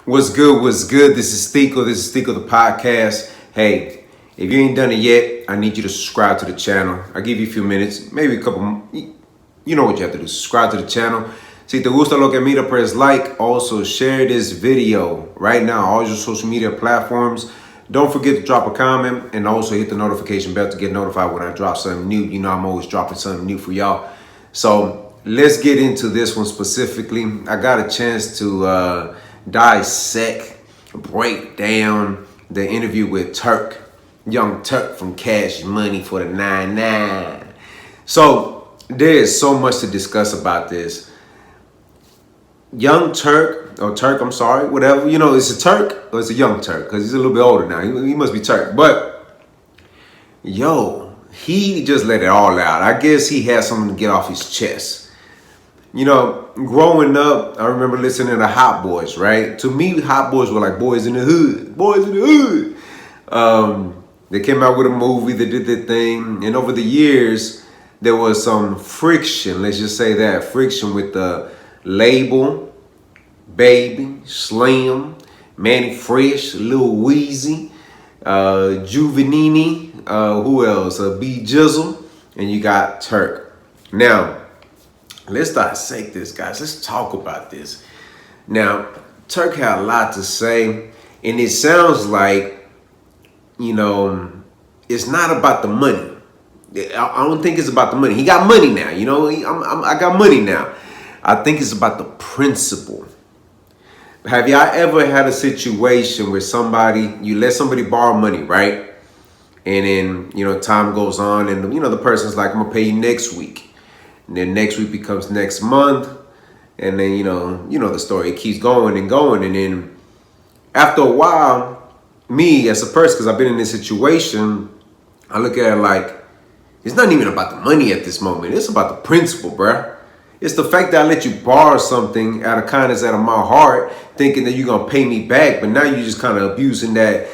What's good? What's good? This is Stico. This is Stico the podcast. Hey, if you ain't done it yet, I need you to subscribe to the channel. I'll give you a few minutes, maybe a couple. You know what you have to do. Subscribe to the channel. Si te gusta lo que mira, press like. Also, share this video right now, all your social media platforms. Don't forget to drop a comment and also hit the notification bell to get notified when I drop something new. You know I'm always dropping something new for y'all. So let's get into this one specifically. I got a chance to dissect, break down the interview with Turk, young Turk from Cash Money for the 99. So there is so much to discuss about this. Young Turk, or Turk, I'm sorry, whatever, you know, it's a Turk or it's a young Turk, because he's a little bit older now. He must be Turk. But, yo, he just let it all out. I guess he had something to get off his chest. You know, growing up, I remember listening to Hot Boys, right? To me, Hot Boys were like boys in the hood. Boys in the hood. They came out with a movie, they did their thing. And over the years, there was some friction, let's just say that, friction with the label, Baby, Slim, Manny Fresh, Lil Weezy, Juvenini, who else? B Jizzle, and you got Turk. Now, let's dissect this, guys. Let's talk about this. Now, Turk had a lot to say, and it sounds like, you know, it's not about the money. I don't think it's about the money. He got money now, you know. I got money now. I think it's about the principle. Have y'all ever had a situation where you let somebody borrow money, right? And then, you know, time goes on and, you know, the person's like, I'm going to pay you next week. And then next week becomes next month. And then, you know the story. It keeps going and going. And then after a while, me as a person, because I've been in this situation, I look at it like, it's not even about the money at this moment. It's about the principle, bruh. It's the fact that I let you borrow something out of kindness, out of my heart, thinking that you're gonna pay me back, but now you're just kind of abusing that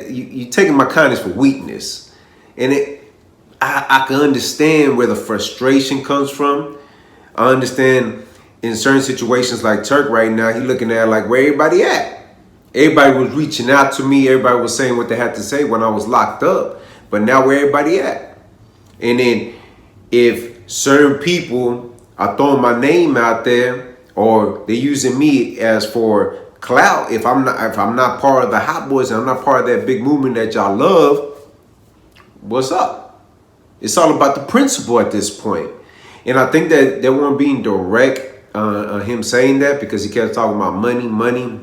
you're taking my kindness for weakness. And I can understand where the frustration comes from. I understand in certain situations like Turk right now, he looking at like where everybody at. Everybody was reaching out to me. Everybody was saying what they had to say when I was locked up. But now where everybody at? And then if certain people are throwing my name out there, or they're using me as for clout, if I'm not part of the Hot Boys and I'm not part of that big movement that y'all love, what's up? It's all about the principle at this point. And I think that they weren't being direct him saying that, because he kept talking about money.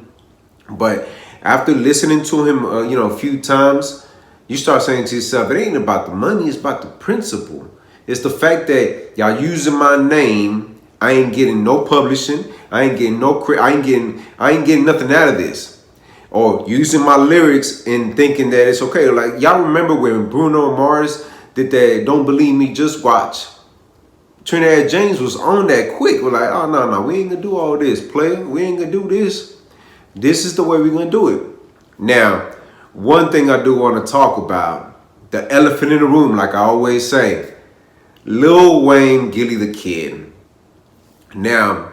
But after listening to him, a few times, you start saying to yourself, it ain't about the money, it's about the principle. It's the fact that y'all using my name. I ain't getting no publishing. I ain't getting no I ain't getting nothing out of this. Or using my lyrics and thinking that it's okay. Like, y'all remember when Bruno Mars did that Don't Believe Me, Just Watch? Trinidad James was on that quick. We're like, oh, no, we ain't gonna do all this, player. We ain't gonna do this. This is the way we're gonna do it. Now, one thing I do want to talk about, the elephant in the room, like I always say, Lil Wayne, Gilly the Kid. Now,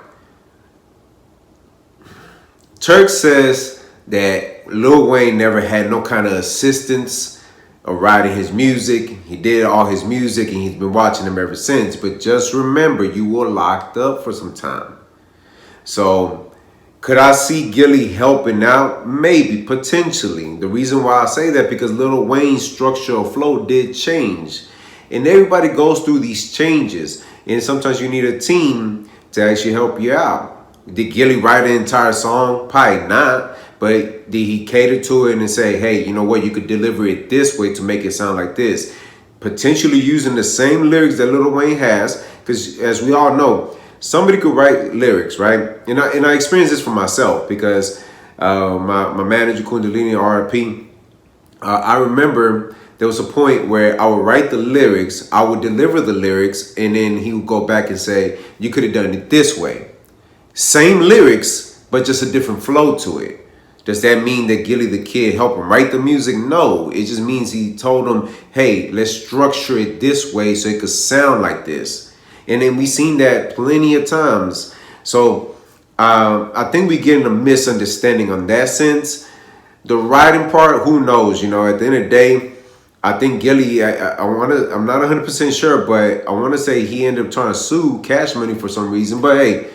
Turk says that Lil Wayne never had no kind of assistance of writing his music. He did all his music and he's been watching him ever since. But just remember, you were locked up for some time. So could I see Gilly helping out? Maybe, potentially. The reason why I say that, because Lil Wayne's structure of flow did change. And everybody goes through these changes. And sometimes you need a team to actually help you out. Did Gilly write an entire song? Probably not. But did he cater to it and say, hey, you know what? You could deliver it this way to make it sound like this. Potentially using the same lyrics that Lil Wayne has. Because as we all know, somebody could write lyrics, right? And I experienced this for myself, because my manager, Kundalini, RIP, I remember there was a point where I would write the lyrics, I would deliver the lyrics, and then he would go back and say, you could have done it this way. Same lyrics, but just a different flow to it. Does that mean that Gilly the Kid helped him write the music? No, it just means he told him, hey, let's structure it this way so it could sound like this. And then we seen that plenty of times. So I think we getting a misunderstanding on that sense. The writing part, who knows? You know, at the end of the day, I think Gilly. I'm not 100% sure, but I want to say he ended up trying to sue Cash Money for some reason. But hey,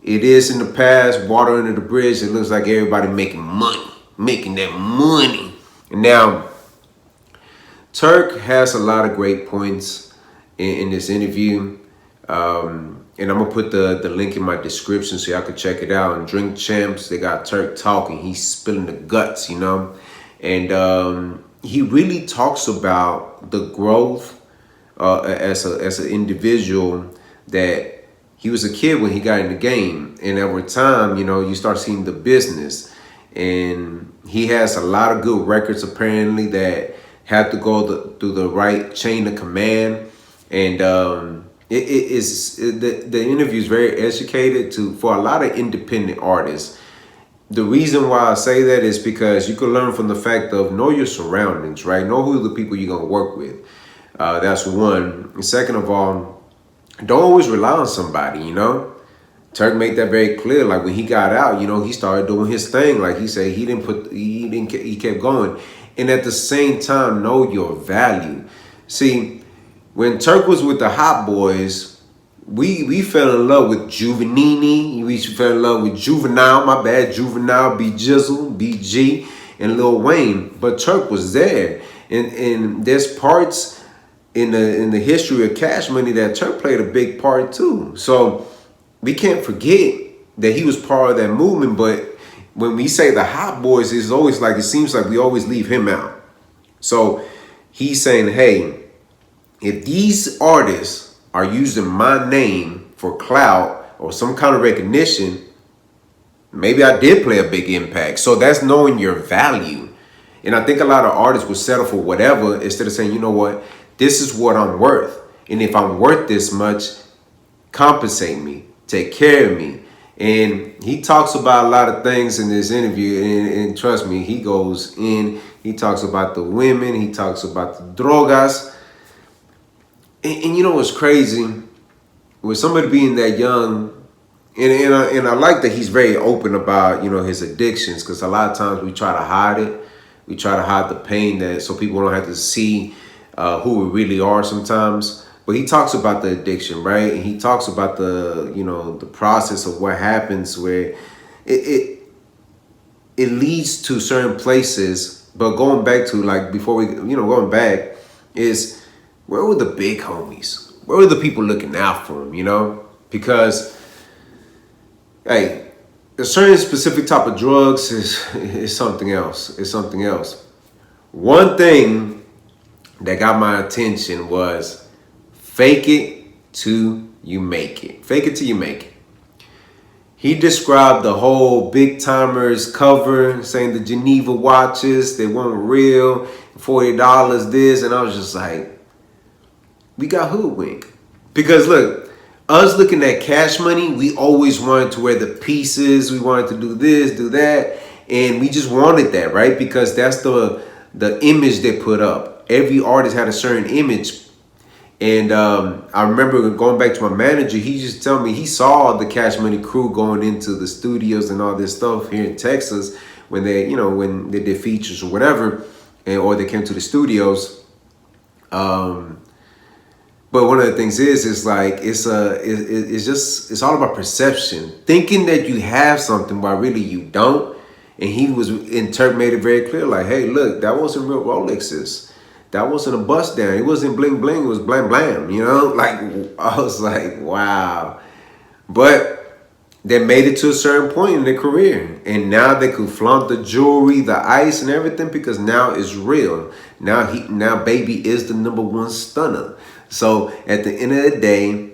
it is in the past. Water under the bridge. It looks like everybody making money, making that money. And now, Turk has a lot of great points in this interview. And I'm gonna put the link in my description so y'all can check it out. And Drink Champs, they got Turk talking. He's spilling the guts, you know. And he really talks about the growth as an individual, that he was a kid when he got in the game, and over time, you know, you start seeing the business. And he has a lot of good records apparently that have to go through the right chain of command. And the interview is very educated for a lot of independent artists. The reason why I say that is because you can learn from the fact of know your surroundings, right? Know who the people you're gonna work with. That's one. And second of all, don't always rely on somebody, you know? Turk made that very clear. Like when he got out, you know, he started doing his thing. Like he said, he kept going. And at the same time, know your value. See, when Turk was with the Hot Boys, we fell in love with Juvenini. We fell in love with Juvenile, my bad, Juvenile, B Jizzle, BG, and Lil Wayne. But Turk was there. And there's parts in the history of Cash Money that Turk played a big part too. So we can't forget that he was part of that movement. But when we say the Hot Boys, it's always like, it seems like we always leave him out. So he's saying, hey, if these artists are using my name for clout or some kind of recognition, maybe I did play a big impact. So that's knowing your value. And I think a lot of artists will settle for whatever instead of saying, you know what, this is what I'm worth. And if I'm worth this much, compensate me, take care of me. And he talks about a lot of things in this interview. And trust me, he goes in. He talks about the women. He talks about the drogas. And you know what's crazy? With somebody being that young, and I like that he's very open about, you know, his addictions, because a lot of times we try to hide it. We try to hide the pain that so people don't have to see who we really are sometimes. But he talks about the addiction, right? And he talks about the, you know, the process of what happens where it leads to certain places. But going back to, like, before we, you know, going back is, where were the big homies? Where were the people looking out for him, you know? Because, hey, a certain specific type of drugs is something else. It's something else. One thing that got my attention was fake it till you make it. Fake it till you make it. He described the whole Big Timers cover, saying the Geneva watches, they weren't real, $40 this, and I was just like, we got hoodwinked. Because look, us looking at Cash Money, we always wanted to wear the pieces. We wanted to do this, do that. And we just wanted that, right? Because that's the image they put up. Every artist had a certain image. And I remember going back to my manager, he just told me he saw the Cash Money crew going into the studios and all this stuff here in Texas when they, you know, when they did features or whatever, or they came to the studios. But one of the things is like, it's all about perception. Thinking that you have something while really you don't. And Turk made it very clear, like, hey, look, that wasn't real Rolexes. That wasn't a bust down. It wasn't bling bling, it was blam blam, you know? Like, I was like, wow. But they made it to a certain point in their career. And now they could flaunt the jewelry, the ice and everything, because now it's real. Now Baby is the #1 stunner. So at the end of the day,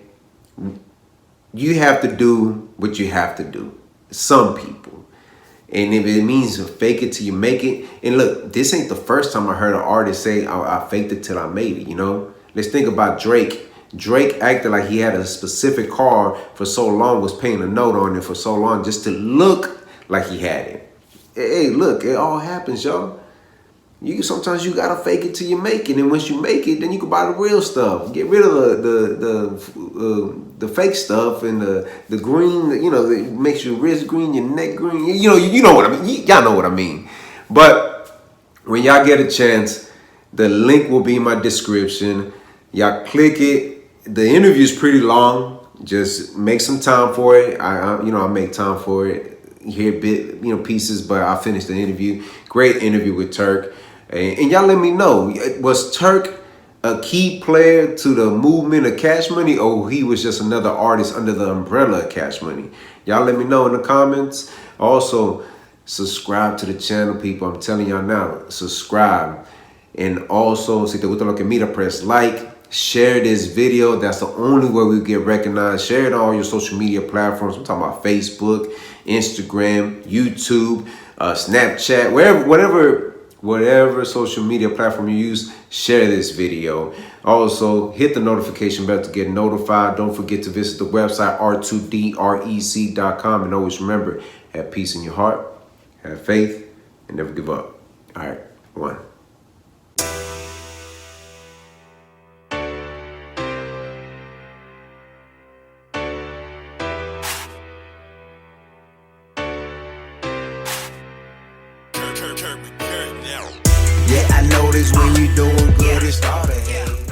you have to do what you have to do. Some people. And if it means fake it till you make it. And look, this ain't the first time I heard an artist say, I faked it till I made it, you know? Let's think about Drake. Drake acted like he had a specific car for so long, was paying a note on it for so long just to look like he had it. Hey, look, it all happens, y'all. sometimes you gotta fake it till you make it, and once you make it, then you can buy the real stuff. Get rid of the fake stuff and the green. It makes your wrist green, your neck green. You know what I mean. Y'all know what I mean. But when y'all get a chance, the link will be in my description. Y'all click it. The interview is pretty long. Just make some time for it. I make time for it. Hear pieces, but I finished the interview. Great interview with Turk. And y'all let me know, was Turk a key player to the movement of Cash Money, or he was just another artist under the umbrella of Cash Money? Y'all let me know in the comments. Also, subscribe to the channel, people. I'm telling y'all now, subscribe. And also, si te gusta lo que mira, press like. Share this video. That's the only way we get recognized. Share it on all your social media platforms. I'm talking about Facebook, Instagram, YouTube, Snapchat, whatever social media platform you use, share this video. Also, hit the notification bell to get notified. Don't forget to visit the website r2drec.com. And always remember, have peace in your heart, have faith, and never give up. All right, one. Yeah, I notice when you doing good, it start to hate.